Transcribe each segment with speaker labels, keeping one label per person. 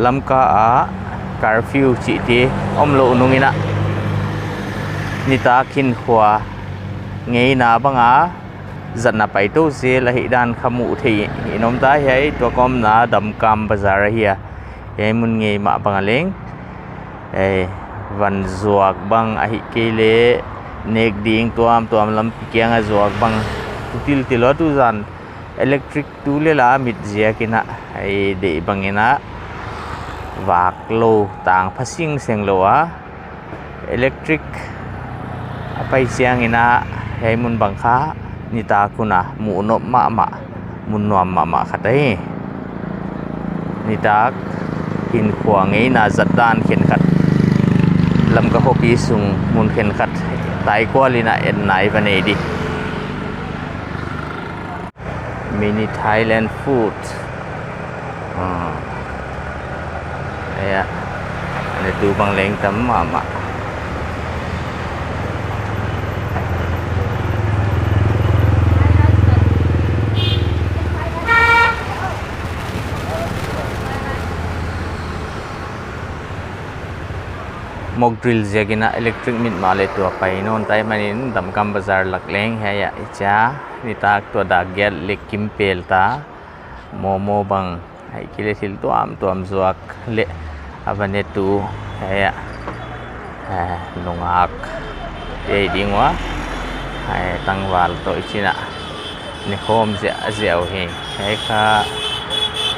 Speaker 1: lam ka a curfew chi ti om lo nungina nita khin khwa ngei na banga zanna pai to se la hi dan khamu thei inom ta hei to kom na dam kam bazar hiya he mun ngei ma banga leng van zuak bang a hi kele nek ding tuam lam pikyang a zuak bang til tilo tu zan electric tu le la mit zia kina ai de bangina wak lo tang phasing seng lo a electric apai siang ina hei mun bang kha nita kuna mu no ma mun nuam ma khatai nita kin khuang ei na zatdan khen khat lam ka hopi sung mun khen khat tai kwalina en nai vanei di mini Thailand food ya ada tu bang leng tam ma mok drill jagina electric mit male tu pai non tai manin damkam bazar lakleng haya icha nitak to da gel lekim pelta momo bang hai kile sil tuam zuak le avane tu haya longak ei dingwa hai tangwal to ichina ni khom je azeu he hai kha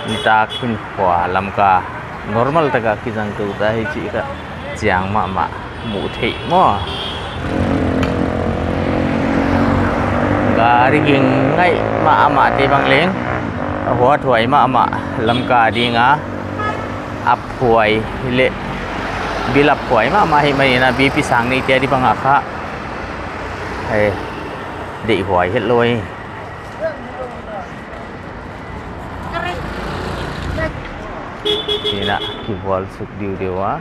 Speaker 1: nitak hin khwa lamka normal taka kijang tu da hi chi ka chiang ma mu thei mo gari ging ngai ma te bang leng hua thuai ma lam ka dinga ap huai le bilap huai ma hi mai na bp sang ni te di bang kha he de huai het loi ni na ki wal suk diu dewa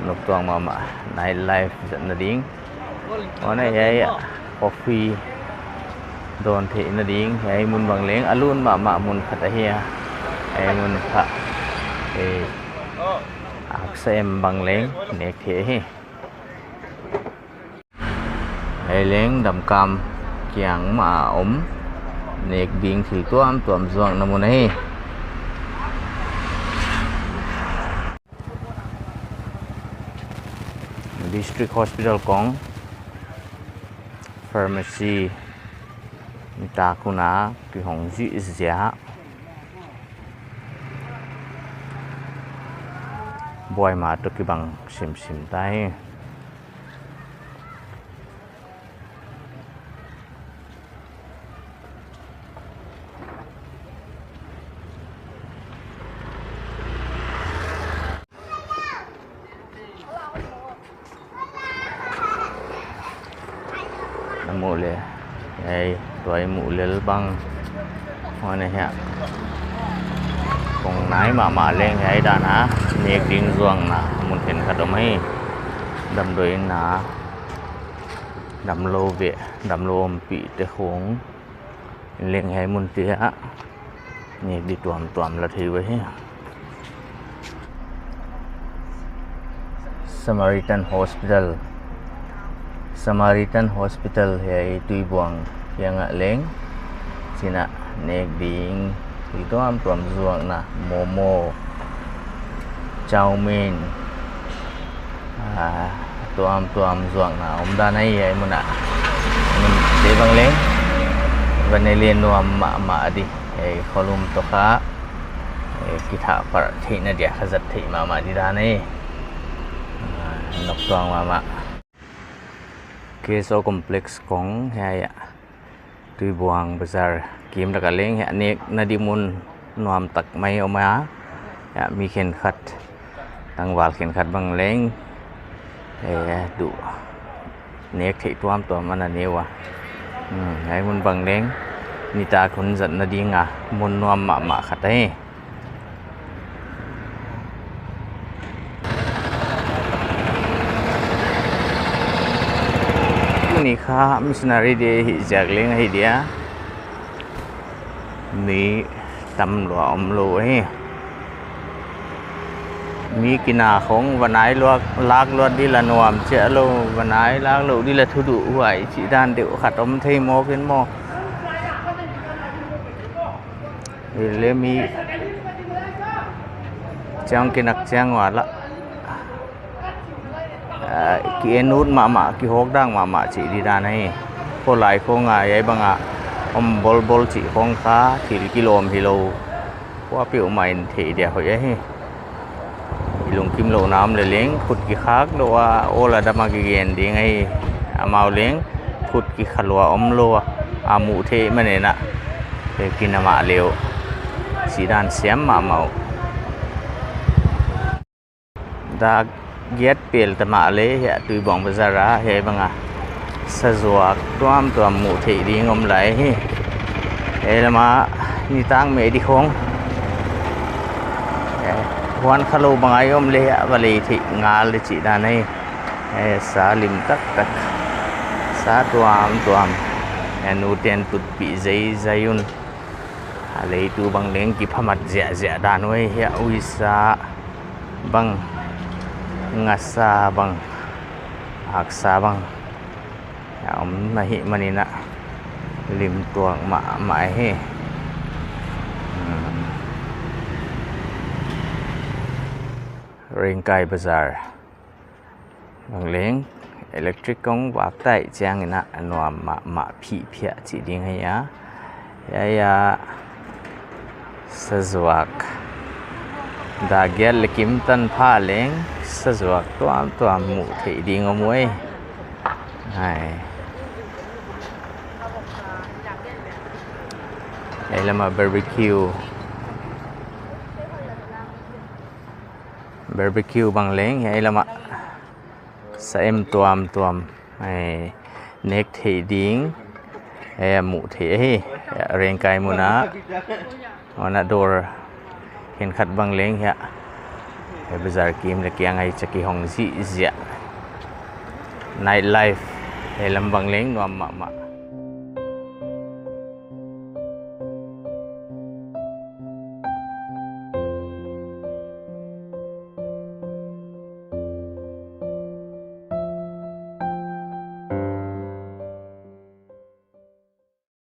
Speaker 1: nok tuang mama night life na ding ona hei coffee don the na ding hei mun bang leng alun ma mun khata hia hei mun kha aksem bang leng nek the hi hei leng dam kam kyang ma om nek ding thil tuam zuang na mun hi district hospital kong pharmacy nita kuna ki hong ji zia boy ma to ki bang sim tai mule ai toy mule bang hone ha kong nai ma leng ai da na nek ding zuang na mun khen khadomai dam doi na dam lo ve dam lom pi te khong leng hai mun ti a nek di tuam la thei we he Samaritan Hospital hei tui buang yang leng sina nek ding tuam zuang na momo chow mein tuam zuang na om da nai hei mun te bang leng vanelian nuam ma di hei kholum to kha kitha par theina dia khazat thei ma di da nai nok tuang ma Keso complex kong haya tui buang bazar kim da kaleng ya nek nadimun nuam tak mai oma ya mi khen khat tangwal khen khat bang leng du nek thei tuam ana newa hai mun bang leng nita khun zat na dinga mun nuam ma khatai ni kha missionary de hi jagleng hi dia ni tam lo om lo he มีกินาของวันไหนลวกลากลวดđi là nòm chợ lôวันไหนลากlụ đi là thu đủ vậy chị đàn điệu khát ống thay mò phiến mò thì lê mi trong cái nặc trang hòa lạ cái nút mà cái hốc đang mà chị đi đàn này cô lại cô ngài ấy bằng bol bol chị không khá thì kilo qua biểu mày thì đẹp vậy ấy lùng kim lộ nam le leng khut ki khak lo wa ola dama ki gen ding ai amau leng khut ki khalwa omlo amu the mane na te kinama leo sidan siam ma mau da get pel tama le ya tui bong bazara he banga sajwa tuam mu the ding om lai he lama ni tang me di khongวันขลุ่มบางไอ้อมเลี้ยววันเลยที่งานเลยจีด้านนี้สาลิมตักสาตัวมนูเตียนตุดปีใจยุนอะไรตัวบางเลี้ยงกิพมัดเสียด้านไว้เฮียอุยสาบางงัสาบางอักษาบางมาหิมันนี่นะลิมตัวมาเฮRingkai Bazaar bằng leng electric công bạc tại trang na nuam ma phi phia chỉ ding hay ya sazuak da gel kim tan pha leng sazuak tuam mu thei ding omoi hai đây là mà barbecue bằng leng hay là mà sa em tuam ai nek thei ding mu thei reng kai muna ona dor hen khat bang leng ya bazar kim le kyang ai chaki hong ji zia night life lam bang leng nuam ma